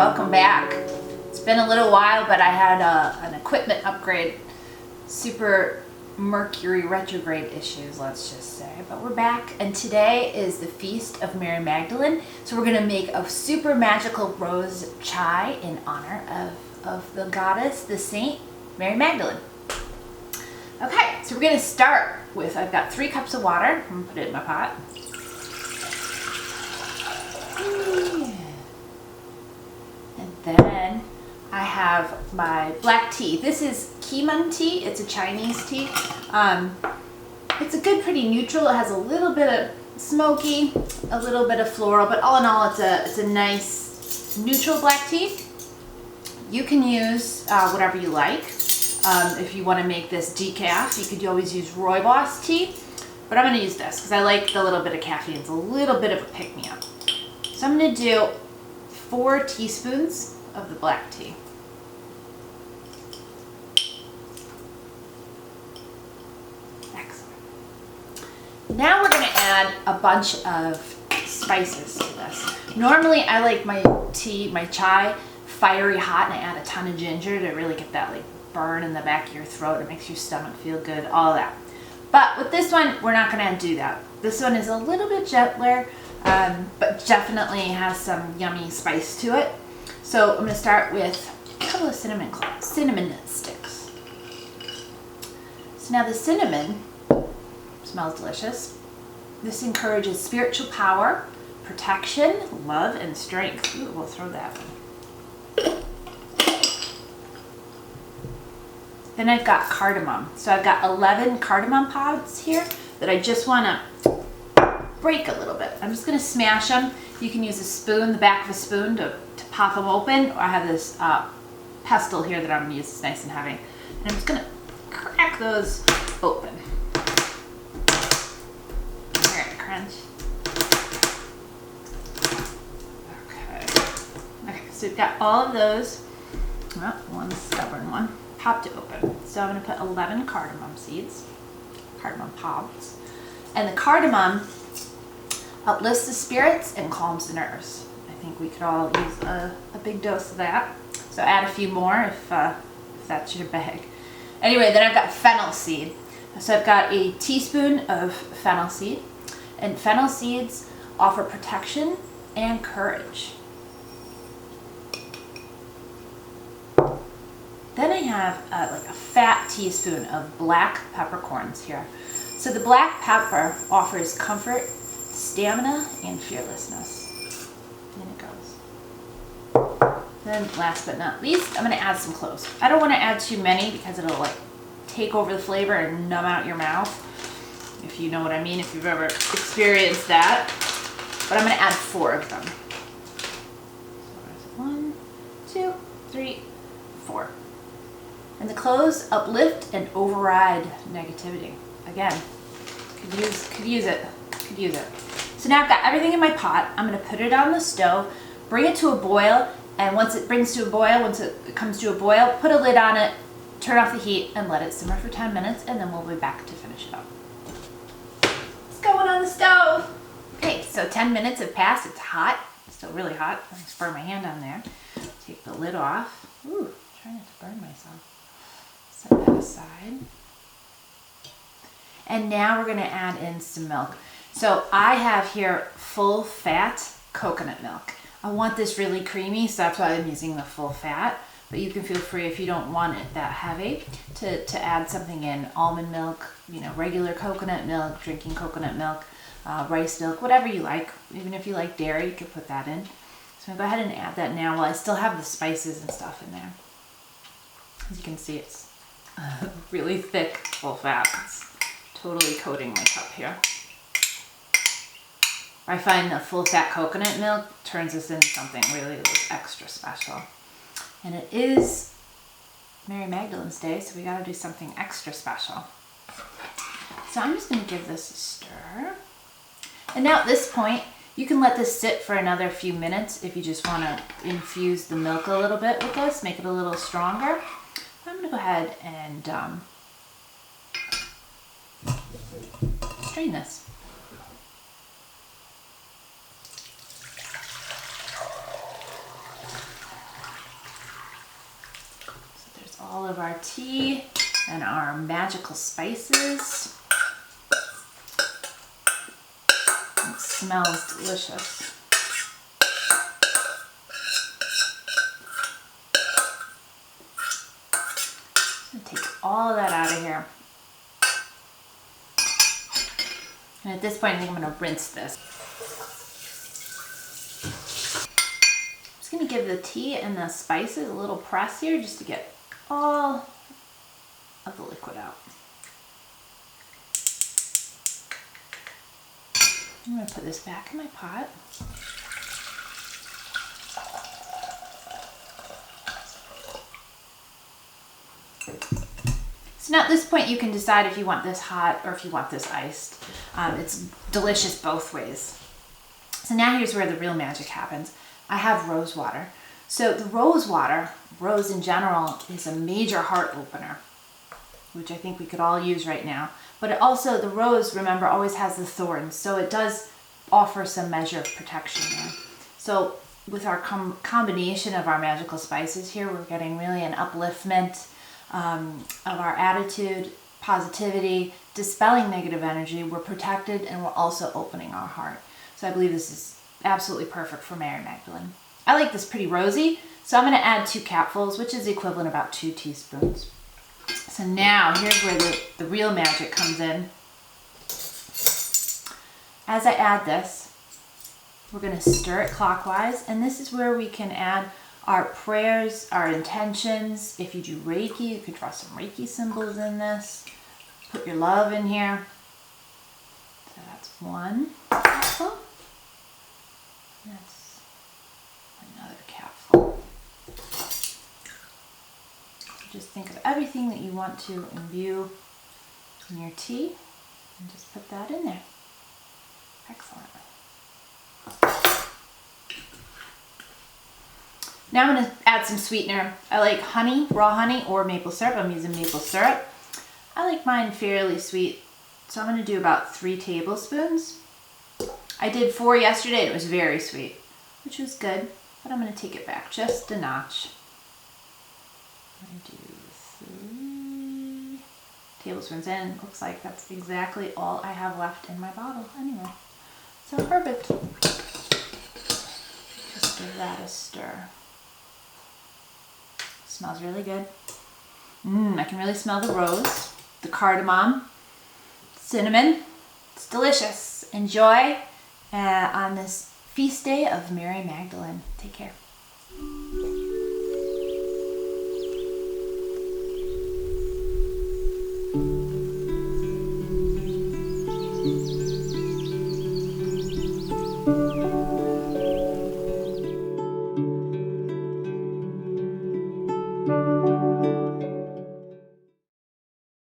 welcome back. It's been a little while, but I had an equipment upgrade. Super Mercury retrograde issues, let's just say. But we're back, and today is the feast of Mary Magdalene. So we're gonna make a super magical rose chai in honor of the goddess, the saint, Mary Magdalene. Okay, so we're gonna start with, I've got 3 cups of water. I'm gonna put it in my pot. And then I have my black tea. This is Keemun tea. It's a Chinese tea. It's a good, pretty neutral. It has a little bit of smoky, a little bit of floral, but all in all, it's a nice neutral black tea. You can use whatever you like. If you want to make this decaf, you could always use rooibos tea, but I'm going to use this because I like the little bit of caffeine. It's a little bit of a pick-me-up. So I'm going to do 4 teaspoons of the black tea. Excellent. Now we're going to add a bunch of spices to this. Normally I like my chai, fiery hot, and I add a ton of ginger to really get that like burn in the back of your throat. It makes your stomach feel good, all that. But with this one, we're not going to do that. This one is a little bit gentler, but definitely has some yummy spice to it. So I'm going to start with a couple of cinnamon sticks. So now the cinnamon smells delicious. This encourages spiritual power, protection, love, and strength. Ooh, we'll throw that one. Then I've got cardamom. So I've got 11 cardamom pods here that I just want to break a little bit. I'm just going to smash them. You can use a spoon, the back of a spoon, to pop them open. Or I have this pestle here that I'm going to use. It's nice and heavy. And I'm just going to crack those open. Alright, crunch. Okay, so we've got all of those. Well, one stubborn one. Popped it open. So I'm going to put 11 cardamom seeds, cardamom pods. And the cardamom uplifts the spirits and calms the nerves. I think we could all use a big dose of that. So add a few more if that's your bag. Anyway, then I've got fennel seed. So I've got a teaspoon of fennel seed. And fennel seeds offer protection and courage. Then I have like a fat teaspoon of black peppercorns here. So the black pepper offers comfort, stamina, and fearlessness. In it goes. Then last but not least, I'm going to add some cloves. I don't want to add too many because it'll like take over the flavor and numb out your mouth. If you know what I mean, if you've ever experienced that. But I'm going to add 4 of them. So 1, 2, 3, 4. And the cloves uplift and override negativity. Again, could use it. So now I've got everything in my pot. I'm going to put it on the stove, bring it to a boil, and once it comes to a boil, put a lid on it, turn off the heat, and let it simmer for 10 minutes, and then we'll be back to finish it up. It's going on the stove. Okay, so 10 minutes have passed. It's hot. It's still really hot. I'm going to burn my hand on there. Take the lid off. Ooh, trying not to burn myself. Set that aside. And now we're going to add in some milk. So I have here full fat coconut milk. I want this really creamy, so that's why I'm using the full fat. But you can feel free, if you don't want it that heavy, to add something in. Almond milk, regular coconut milk, drinking coconut milk, rice milk, whatever you like. Even if you like dairy, you could put that in. So I'm going to go ahead and add that now while I still have the spices and stuff in there. As you can see, it's really thick full fat. It's totally coating my cup here. I find the full fat coconut milk turns this into something really extra special. And it is Mary Magdalene's Day, so we gotta do something extra special. So I'm just gonna give this a stir. And now at this point, you can let this sit for another few minutes if you just wanna infuse the milk a little bit with this, make it a little stronger. I'm going to go ahead and strain this. all of our tea and our magical spices. It smells delicious. I'm gonna take all of that out of here. And at this point, I think I'm gonna rinse this. I'm just gonna give the tea and the spices a little press here just to get all of the liquid out. I'm gonna put this back in my pot. So now at this point you can decide if you want this hot or if you want this iced. It's delicious both ways. So now here's where the real magic happens. I have rose water. So the rose in general, is a major heart opener, which I think we could all use right now. But it also, the rose, remember, always has the thorns. So it does offer some measure of protection there. So with our combination of our magical spices here, we're getting really an upliftment of our attitude, positivity, dispelling negative energy. We're protected and we're also opening our heart. So I believe this is absolutely perfect for Mary Magdalene. I like this pretty rosy, so I'm going to add 2 capfuls, which is the equivalent of about 2 teaspoons. So now here's where the real magic comes in. As I add this, we're going to stir it clockwise, and this is where we can add our prayers, our intentions. If you do Reiki, you could draw some Reiki symbols in this. Put your love in here. So that's 1 capful. That's another capful. Just think of everything that you want to imbue in your tea and just put that in there. Excellent. Now I'm going to add some sweetener. I like honey, raw honey, or maple syrup. I'm using maple syrup. I like mine fairly sweet, so I'm going to do about 3 tablespoons. I did 4 yesterday and it was very sweet, which was good, but I'm going to take it back just a notch. I'm going to do 3 tablespoons in. Looks like that's exactly all I have left in my bottle anyway. So perfect. Just give that a stir. Smells really good. I can really smell the rose, the cardamom, cinnamon. It's delicious. Enjoy on this feast day of Mary Magdalene. Take care.